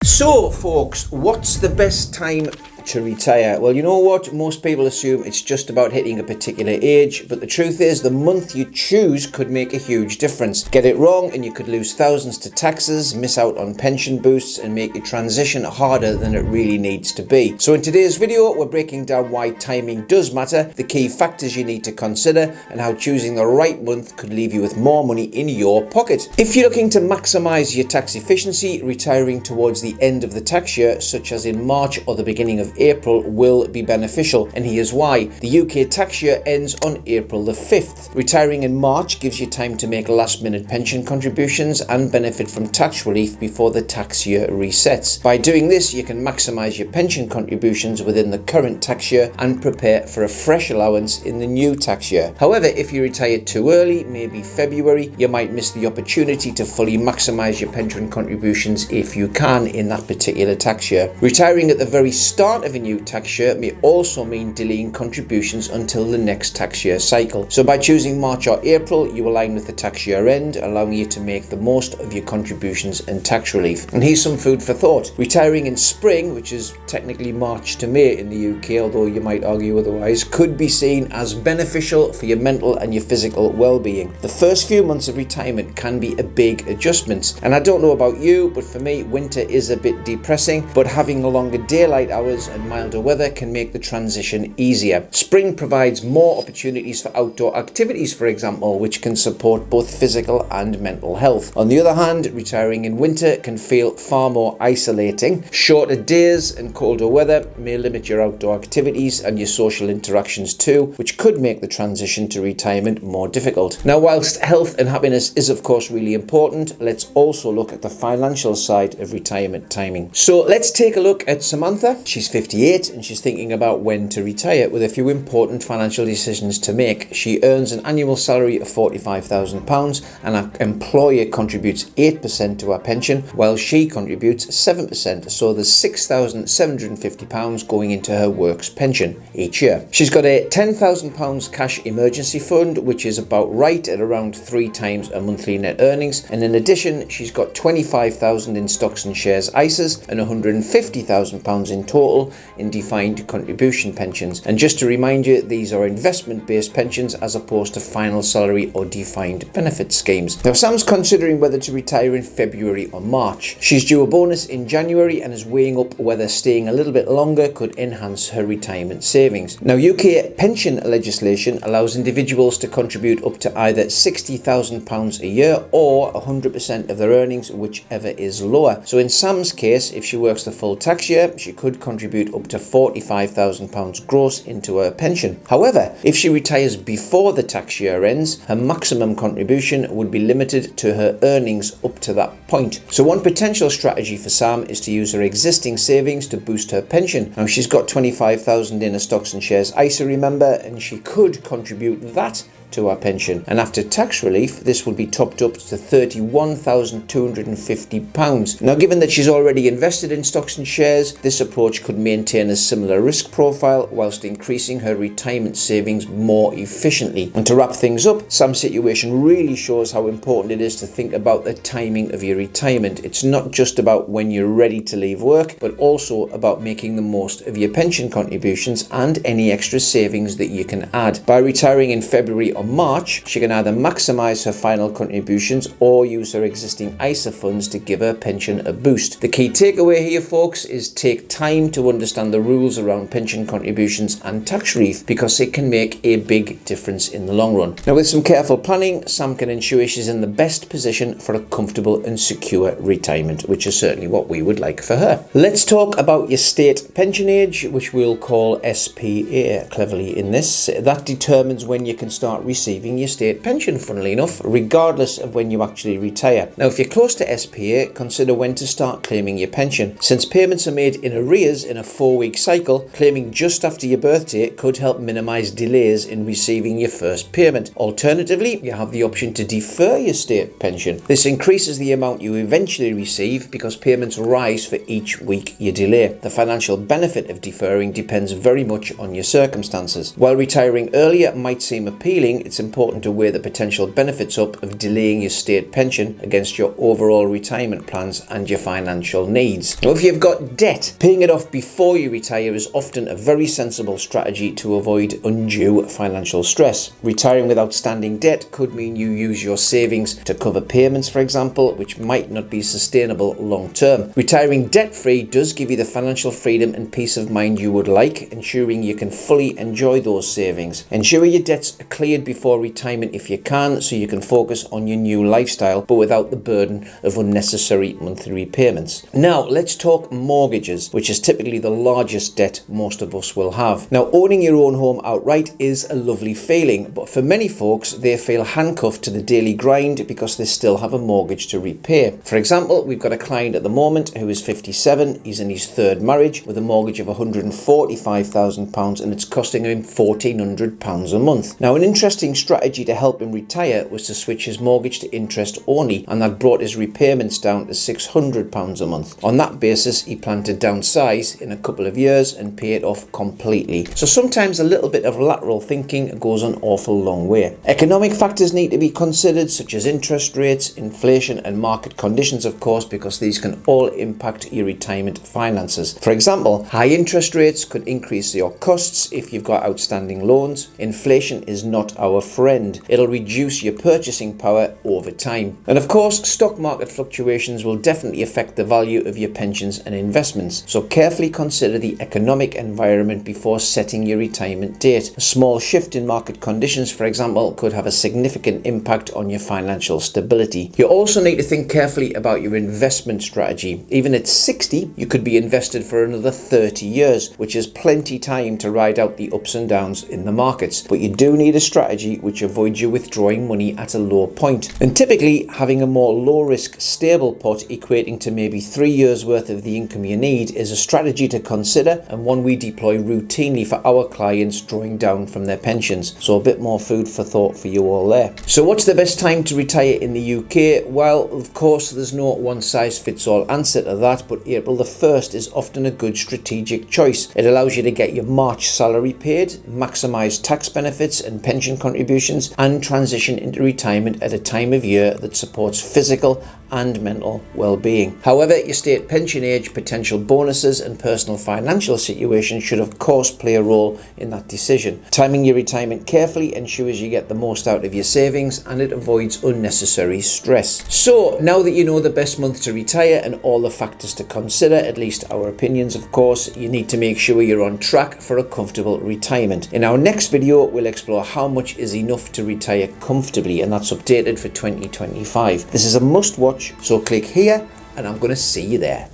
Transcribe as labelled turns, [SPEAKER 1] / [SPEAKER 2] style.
[SPEAKER 1] So folks, what's the best time to retire? Well, you know what? Most people assume it's just about hitting a particular age, but the truth is the month you choose could make a huge difference. Get it wrong and you could lose thousands to taxes, miss out on pension boosts, and make your transition harder than it really needs to be. So in today's video, we're breaking down why timing does matter, the key factors you need to consider, and how choosing the right month could leave you with more money in your pocket. If you're looking to maximize your tax efficiency, retiring towards the end of the tax year, such as in March or the beginning of April, will be beneficial, and here's why. The UK tax year ends on April the 5th. Retiring in March gives you time to make last-minute pension contributions and benefit from tax relief before the tax year resets. By doing this, you can maximise your pension contributions within the current tax year and prepare for a fresh allowance in the new tax year. However, if you retire too early, maybe February, you might miss the opportunity to fully maximise your pension contributions if you can in that particular tax year. Retiring at the very start of a new tax year may also mean delaying contributions until the next tax year cycle. So by choosing March or April, you align with the tax year end, allowing you to make the most of your contributions and tax relief. And here's some food for thought. Retiring in spring, which is technically March to May in the UK, although you might argue otherwise, could be seen as beneficial for your mental and your physical well-being. The first few months of retirement can be a big adjustment, and I don't know about you, but for me, winter is a bit depressing, but having longer daylight hours and milder weather can make the transition easier. Spring provides more opportunities for outdoor activities, for example, which can support both physical and mental health. On the other hand, retiring in winter can feel far more isolating. Shorter days and colder weather may limit your outdoor activities and your social interactions too, which could make the transition to retirement more difficult. Now, whilst health and happiness is of course really important, let's also look at the financial side of retirement timing. So let's take a look at Samantha. She's 58 and she's thinking about when to retire with a few important financial decisions to make. She earns an annual salary of £45,000 and her employer contributes 8% to her pension while she contributes 7%, so there's £6,750 going into her work's pension each year. She's got a £10,000 cash emergency fund, which is about right at around 3 times her monthly net earnings, and in addition she's got £25,000 in stocks and shares ISAs and £150,000 in total in defined contribution pensions. And just to remind you, these are investment-based pensions as opposed to final salary or defined benefit schemes. Now, Sam's considering whether to retire in February or March. She's due a bonus in January and is weighing up whether staying a little bit longer could enhance her retirement savings. Now, UK pension legislation allows individuals to contribute up to either £60,000 a year or 100% of their earnings, whichever is lower. So in Sam's case, if she works the full tax year, she could contribute up to £45,000 gross into her pension. However, if she retires before the tax year ends, her maximum contribution would be limited to her earnings up to that point. So one potential strategy for Sam is to use her existing savings to boost her pension. Now, she's got £25,000 in a stocks and shares ISA, remember, and she could contribute that to our pension, and after tax relief this will be topped up to £31,250. Now, given that she's already invested in stocks and shares, this approach could maintain a similar risk profile whilst increasing her retirement savings more efficiently. And to wrap things up, Sam's situation really shows how important it is to think about the timing of your retirement. It's not just about when you're ready to leave work, but also about making the most of your pension contributions and any extra savings that you can add. By retiring in February or March, she can either maximise her final contributions or use her existing ISA funds to give her pension a boost. The key takeaway here, folks, is take time to understand the rules around pension contributions and tax relief, because it can make a big difference in the long run. Now, with some careful planning, Sam can ensure she's in the best position for a comfortable and secure retirement, which is certainly what we would like for her. Let's talk about your state pension age, which we'll call SPA cleverly in this. That determines when you can start receiving your state pension, funnily enough, regardless of when you actually retire. Now, if you're close to SPA, consider when to start claiming your pension. Since payments are made in arrears in a 4-week cycle, claiming just after your birthday could help minimise delays in receiving your first payment. Alternatively, you have the option to defer your state pension. This increases the amount you eventually receive because payments rise for each week you delay. The financial benefit of deferring depends very much on your circumstances. While retiring earlier might seem appealing, choosing, it's important to weigh the potential benefits up of delaying your state pension against your overall retirement plans and your financial needs. Now, if you've got debt, paying it off before you retire is often a very sensible strategy to avoid undue financial stress. Retiring with outstanding debt could mean you use your savings to cover payments, for example, which might not be sustainable long term. Retiring debt-free does give you the financial freedom and peace of mind you would like, ensuring you can fully enjoy those savings. Ensure your debts are cleared before retirement if you can, so you can focus on your new lifestyle, but without the burden of unnecessary monthly repayments. Now, let's talk mortgages, which is typically the largest debt most of us will have. Now, owning your own home outright is a lovely feeling, but for many folks, they feel handcuffed to the daily grind because they still have a mortgage to repay. For example, we've got a client at the moment who is 57, he's in his third marriage with a mortgage of £145,000 and it's costing him £1,400 a month. Now, an interesting strategy to help him retire was to switch his mortgage to interest only, and that brought his repayments down to £600 a month. On that basis, he planned to downsize in a couple of years and pay it off completely. So sometimes a little bit of lateral thinking goes an awful long way. Economic factors need to be considered, such as interest rates, inflation and market conditions, of course, because these can all impact your retirement finances. For example, high interest rates could increase your costs if you've got outstanding loans. Inflation is not our friend. It'll reduce your purchasing power over time. And of course, stock market fluctuations will definitely affect the value of your pensions and investments. So carefully consider the economic environment before setting your retirement date. A small shift in market conditions, for example, could have a significant impact on your financial stability. You also need to think carefully about your investment strategy. Even at 60, you could be invested for another 30 years, which is plenty time to ride out the ups and downs in the markets. But you do need a strategy which avoids you withdrawing money at a low point. And typically, having a more low-risk, stable pot equating to maybe 3 years worth of the income you need is a strategy to consider, and one we deploy routinely for our clients drawing down from their pensions. So a bit more food for thought for you all there. So what's the best time to retire in the UK? Well, of course, there's no one-size-fits-all answer to that, but April the 1st is often a good strategic choice. It allows you to get your March salary paid, maximise tax benefits and pension contributions, and transition into retirement at a time of year that supports physical and mental well-being. However, your state pension age, potential bonuses and personal financial situation should of course play a role in that decision. Timing your retirement carefully ensures you get the most out of your savings and it avoids unnecessary stress. So now that you know the best month to retire and all the factors to consider, at least our opinions of course, you need to make sure you're on track for a comfortable retirement. In our next video, we'll explore how much is enough to retire comfortably, and that's updated for 2025. This is a must watch, so click here and I'm going to see you there.